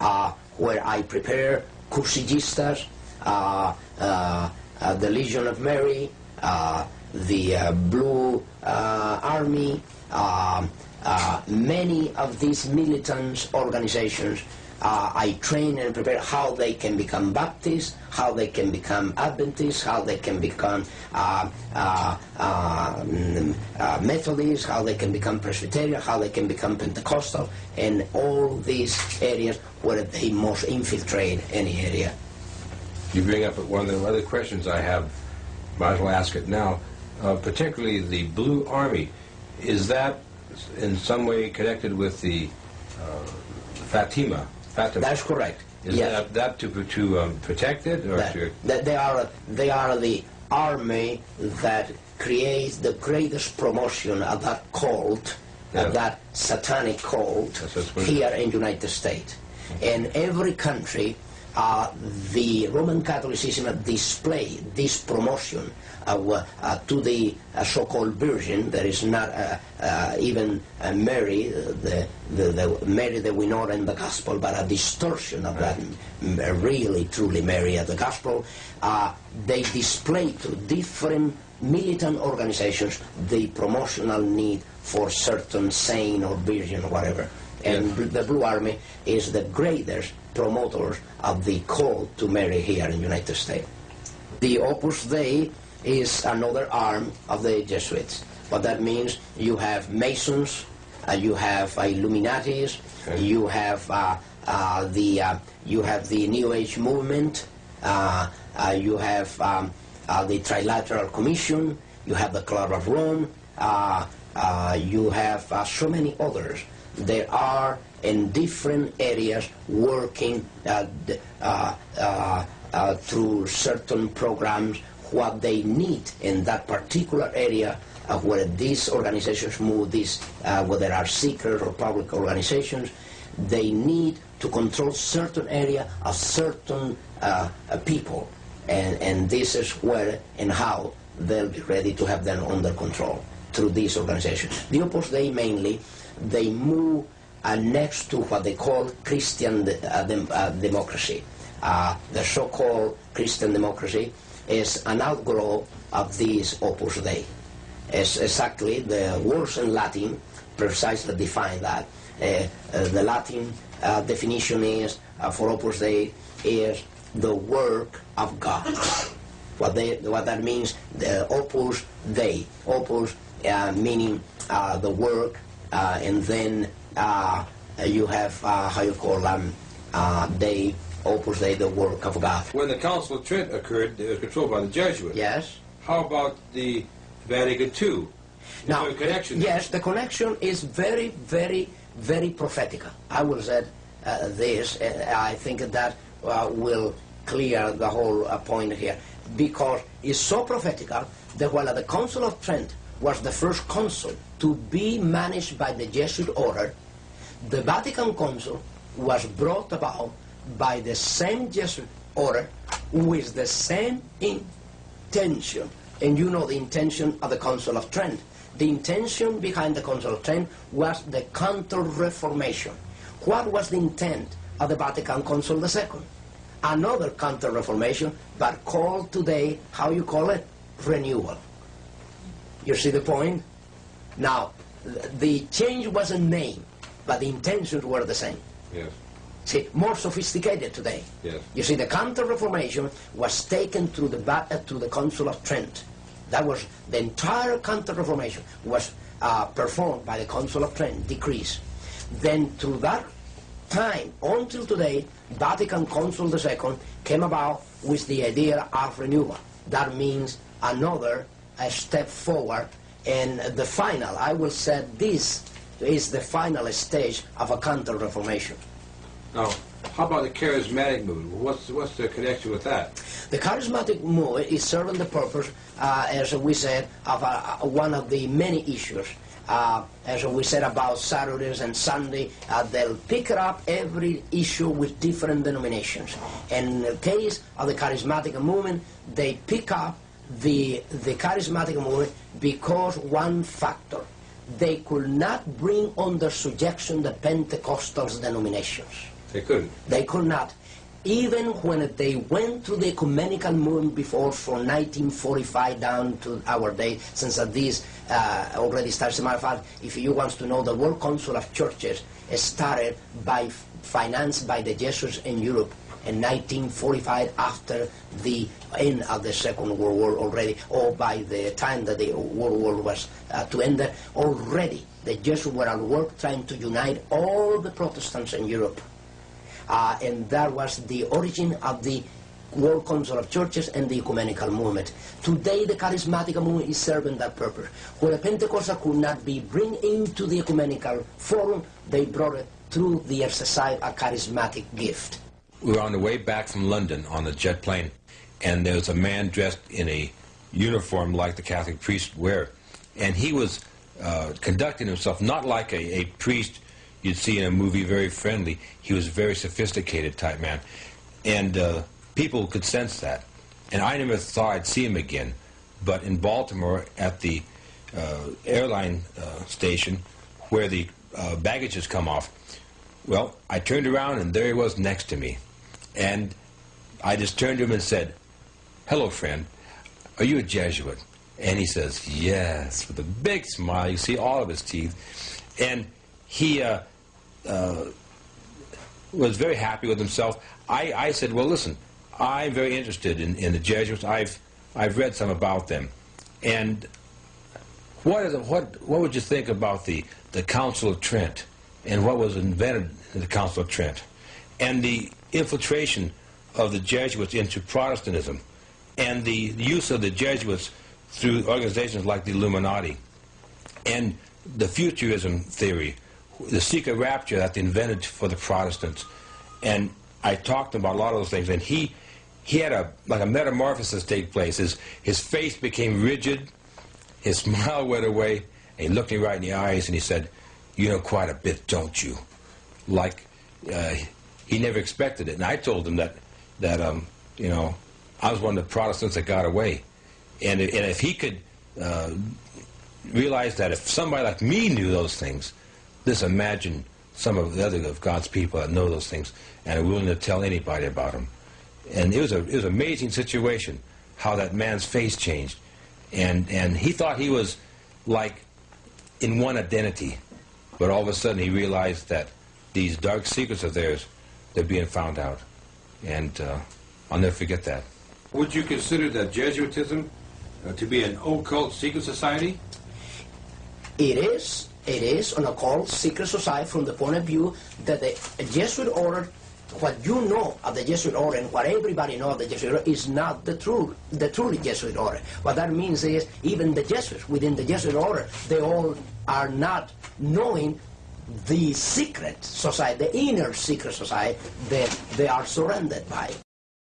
where I prepare cursillistas, the Legion of Mary, the Blue Army, many of these militant organizations. I train and prepare how they can become Baptists, how they can become Adventists, how they can become Methodists, how they can become Presbyterian, how they can become Pentecostal, and all these areas where they must infiltrate any area. You bring up one of the other questions I have, might as well ask it now, particularly the Blue Army. Is that in some way connected with the Fatima? That's correct. Is yes. that to protect it? Or they are the army that creates the greatest promotion of that cult, of that satanic cult here in the United States. In every country, the Roman Catholicism display this promotion to the so-called Virgin. There is not even Mary, the Mary that we know in the Gospel, but a distortion of that really, truly Mary of the Gospel. They display to different militant organizations the promotional need for certain saint or virgin or whatever. And the Blue Army is the greatest promoters of the call to Mary here in the United States. The Opus Dei is another arm of the Jesuits. What that means, you have Masons, you have Illuminatis, you have the New Age movement, you have the Trilateral Commission, you have the Club of Rome, you have so many others. There are in different areas working through certain programs what they need in that particular area where these organizations move, whether there are secret or public organizations, they need to control certain area of certain people, and this is where and how they'll be ready to have them under control through these organizations. The Opus Dei mainly, they move next to what they call Christian democracy. The so-called Christian democracy is an outgrowth of this Opus Dei. It's exactly the words in Latin precisely define that. The Latin definition is for Opus Dei is the work of God. What that means, the Opus Dei, Opus meaning the work, and then you have how you call them, Dei, Opus Dei, the work of God. When the Council of Trent occurred, it was controlled by the Jesuits. Yes. How about the Vatican II? Now, yes, the connection is very, very, very prophetical. I will say this, I think that will clear the whole point here, because it's so prophetical that while the Council of Trent was the first council to be managed by the Jesuit order, the Vatican Council was brought about by the same Jesuit order with the same intention. And you know the intention of the Council of Trent. The intention behind the Council of Trent was the Counter-Reformation. What was the intent of the Vatican Council II? Another Counter-Reformation, but called today, how you call it? Renewal. You see the point? Now, the change wasn't named, but the intentions were the same. Yes. See, more sophisticated today. Yes. You see, the Counter-Reformation was taken to the Council of Trent. That was the entire Counter-Reformation was performed by the Council of Trent, decrees. Then through that time until today, Vatican Council II came about with the idea of renewal. That means another step forward, and the final, I will say this is the final stage of a Counter-Reformation. Now, how about the charismatic movement? What's the connection with that? The charismatic movement is serving the purpose, as we said, of one of the many issues. As we said about Saturdays and Sunday, they'll pick up every issue with different denominations. In the case of the charismatic movement, they pick up the charismatic movement because one factor. They could not bring under subjection the Pentecostal denominations. They couldn't. They could not. Even when they went to the ecumenical movement before, from 1945 down to our day, since this already started. As a matter of fact, if you want to know, the World Council of Churches started by financed by the Jesuits in Europe in 1945, after the end of the Second World War already, or by the time that the World War was to end there, already the Jesuits were at work trying to unite all the Protestants in Europe. And that was the origin of the World Council of Churches and the ecumenical movement. Today the charismatic movement is serving that purpose. When the Pentecostal could not be bring into the ecumenical forum, they brought it through the exercise of charismatic gift. We were on the way back from London on a jet plane, and there was a man dressed in a uniform like the Catholic priests wear, and he was conducting himself not like a priest you'd see in a movie, very friendly. He was a very sophisticated type man, and people could sense that. And I never thought I'd see him again, but in Baltimore at the airline station where the baggages come off, well, I turned around and there he was next to me. And I just turned to him and said, "Hello, friend, are you a Jesuit?" And he says, "Yes," with a big smile. You see all of his teeth. And he was very happy with himself. I said, "Well, listen, I'm very interested in the Jesuits. I've read some about them. And what would you think about the Council of Trent and what was invented in the Council of Trent and the infiltration of the Jesuits into Protestantism and the use of the Jesuits through organizations like the Illuminati and the futurism theory, the secret rapture that they invented for the Protestants?" And I talked about a lot of those things, and he had a metamorphosis take place. His face became rigid, his smile went away, and he looked me right in the eyes and he said, "You know quite a bit, don't you?" Like he never expected it. And I told him that you know, I was one of the Protestants that got away, and if he could realize that if somebody like me knew those things, just imagine some of the other of God's people that know those things and are willing to tell anybody about them. And it was an amazing situation how that man's face changed, and he thought he was like in one identity, but all of a sudden he realized that these dark secrets of theirs, they're being found out, and I'll never forget that. Would you consider that Jesuitism to be an occult secret society? It is an occult secret society from the point of view that the Jesuit order, what you know of the Jesuit order and what everybody knows of the Jesuit order is not the truly Jesuit order. What that means is even the Jesuits within the Jesuit order, they all are not knowing the secret society, the inner secret society that they are surrounded by.